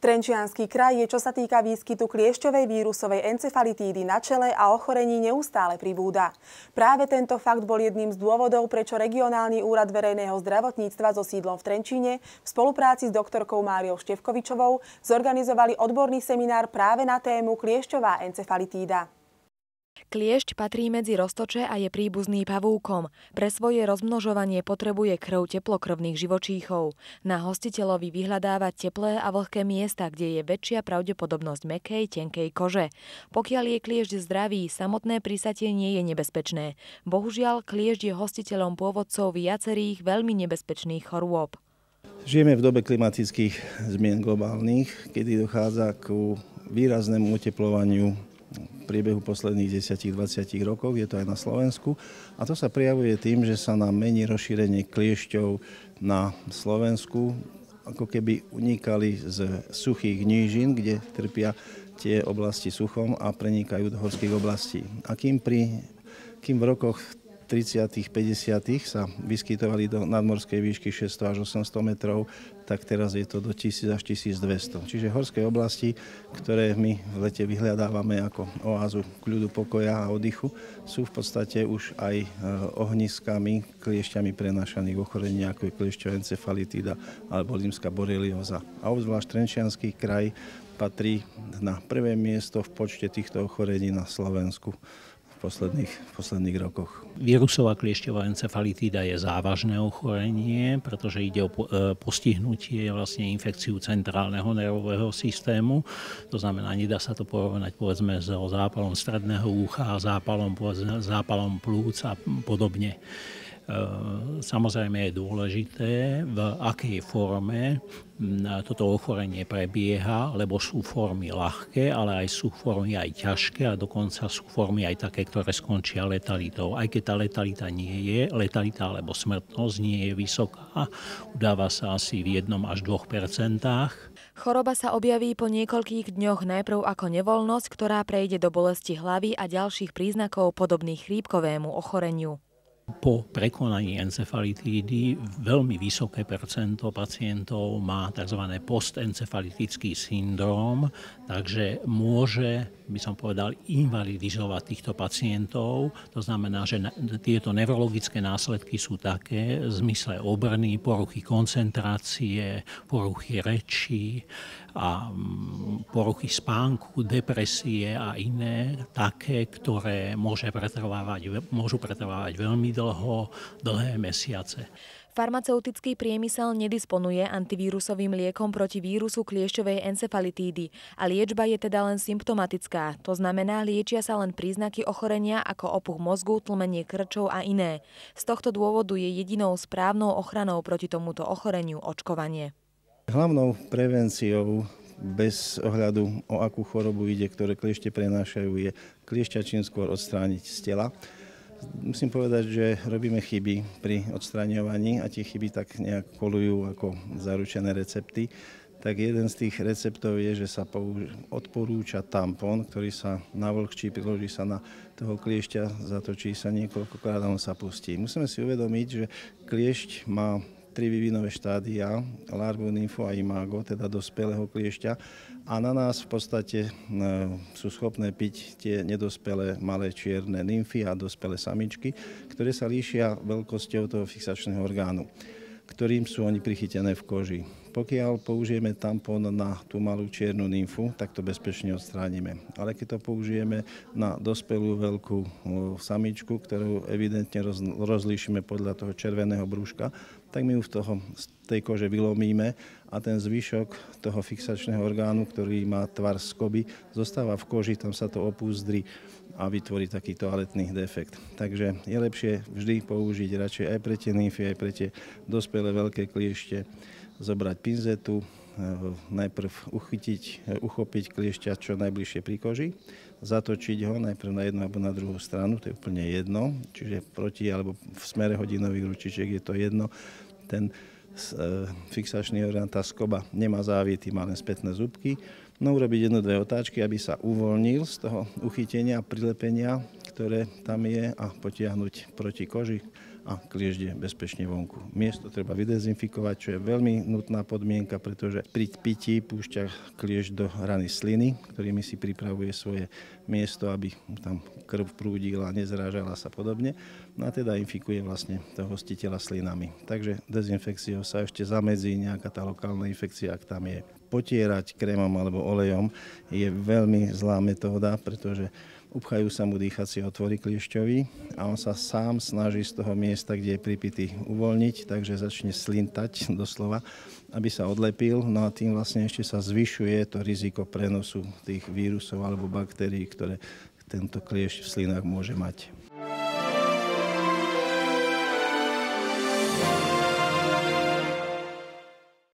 Trenčiansky kraj je, čo sa týka výskytu kliešťovej vírusovej encefalitídy na čele a ochorení neustále pribúda. Práve tento fakt bol jedným z dôvodov, prečo Regionálny úrad verejného zdravotníctva so sídlom v Trenčíne v spolupráci s doktorkou Máriou Števkovičovou zorganizovali odborný seminár práve na tému kliešťová encefalitída. Kliešť patrí medzi roztoče a je príbuzný pavúkom. Pre svoje rozmnožovanie potrebuje krv teplokrvných živočíchov. Na hostiteľovi vyhľadávať teplé a vlhké miesta, kde je väčšia pravdepodobnosť mäkkej, tenkej kože. Pokiaľ je kliešť zdravý, samotné prisatie nie je nebezpečné. Bohužiaľ, kliešť je hostiteľom pôvodcov viacerých veľmi nebezpečných chorôb. Žijeme v dobe klimatických zmien globálnych, kedy dochádza k výraznému oteplovaniu v priebehu posledných 10-20 rokov, je to aj na Slovensku. A to sa prejavuje tým, že sa nám mení rozšírenie kliešťov na Slovensku, ako keby unikali z suchých nížin, kde trpia tie oblasti suchom a prenikajú do horských oblastí. A kým v rokoch 30. 50. sa vyskytovali do nadmorskej výšky 600 až 800 metrov, tak teraz je to do 1000 až 1200. Čiže horské oblasti, ktoré my v lete vyhľadávame ako oázu kľudu, pokoja a oddychu, sú v podstate už aj ohniskami kliešťami prenášaných ochorení, ako je kliešťová encefalitída alebo rímska borelióza. A obzvlášť Trenčiansky kraj patrí na prvé miesto v počte týchto ochorení na Slovensku v posledných rokoch. Vírusová kliešťová encefalitída je závažné ochorenie, pretože ide o postihnutie vlastne infekciu centrálneho nervového systému. To znamená, nedá sa to porovnať povedzme so zápalom stredného ucha a zápalom plúc a podobne. Samozrejme je dôležité, v akej forme toto ochorenie prebieha, lebo sú formy ľahké, ale aj sú formy aj ťažké a dokonca sú formy aj také, ktoré skončia letalitou. Aj keď tá letalita alebo smrtnosť nie je vysoká, udáva sa asi v 1 až 2%. Choroba sa objaví po niekoľkých dňoch najprv ako nevoľnosť, ktorá prejde do bolesti hlavy a ďalších príznakov podobných chrípkovému ochoreniu. Po prekonaní encefalitídy veľmi vysoké percento pacientov má tzv. Postencefalitický syndróm, takže môže, by som povedal, invalidizovať týchto pacientov. To znamená, že tieto neurologické následky sú také v zmysle obrny, poruchy koncentrácie, poruchy reči a poruchy spánku, depresie a iné, také, ktoré môžu pretrvávať veľmi dlhé mesiace. Farmaceutický priemysel nedisponuje antivírusovým liekom proti vírusu kliešťovej encefalitídy a liečba je teda len symptomatická. To znamená, liečia sa len príznaky ochorenia ako opuch mozgu, tlmenie krčov a iné. Z tohto dôvodu je jedinou správnou ochranou proti tomuto ochoreniu očkovanie. Hlavnou prevenciou, bez ohľadu o akú chorobu ide, ktoré kliešte prenášajú, je kliešťa čím skôr odstrániť z tela. Musím povedať, že robíme chyby pri odstraňovaní a tie chyby tak nejak kolujú ako zaručené recepty. Tak jeden z tých receptov je, že sa odporúča tampón, ktorý sa navlhčí, priloží sa na toho kliešťa, zatočí sa niekoľkokrát a on sa pustí. Musíme si uvedomiť, že kliešť má 3 vývinové štádia, larvu, nymfu a imago, teda dospelého kliešťa. A na nás v podstate sú schopné piť tie nedospelé malé čierne nymfy a dospelé samičky, ktoré sa líšia veľkosťou toho fixačného orgánu, ktorým sú oni prichytené v koži. Pokiaľ použijeme tampón na tú malú čiernu nymfu, tak to bezpečne odstránime. Ale keď to použijeme na dospelú veľkú samičku, ktorú evidentne rozlíšime podľa toho červeného brúška, tak my ju z tej kože vylomíme a ten zvyšok toho fixačného orgánu, ktorý má tvar skoby, zostáva v koži, tam sa to opúzdri a vytvorí taký toaletný defekt. Takže je lepšie vždy použiť radšej aj pre tie nymfy, aj pre tie dospelé veľké kliešte, zobrať pinzetu, najprv uchopiť kliešťa čo najbližšie pri koži, zatočiť ho najprv na jednu alebo na druhú stranu, to je úplne jedno, čiže proti alebo v smere hodinových ručičiek je to jedno. Ten fixačný orgán, tá skoba nemá závity, má len spätné zúbky. No urobiť 1-2 otáčky, aby sa uvoľnil z toho uchytenia a prilepenia ktoré tam je a potiahnuť proti koži a kliešť je bezpečne vonku. Miesto treba vydezinfikovať, čo je veľmi nutná podmienka, pretože pri pití púšťa kliešť do rany sliny, ktorými si pripravuje svoje miesto, aby tam krv prúdila, nezrážala sa podobne. No a teda infikuje vlastne toho hostiteľa slinami. Takže dezinfekciou sa ešte zamedzí nejaká tá lokálna infekcia, ak tam je. Potierať krémom alebo olejom je veľmi zlá metóda, pretože upchajú sa mu dýchacie otvory kliešťovi a on sa sám snaží z toho miesta, kde je pripitý, uvoľniť, takže začne slintať doslova, aby sa odlepil. No a tým vlastne ešte sa zvyšuje to riziko prenosu tých vírusov alebo baktérií, ktoré tento kliešť v slinách môže mať.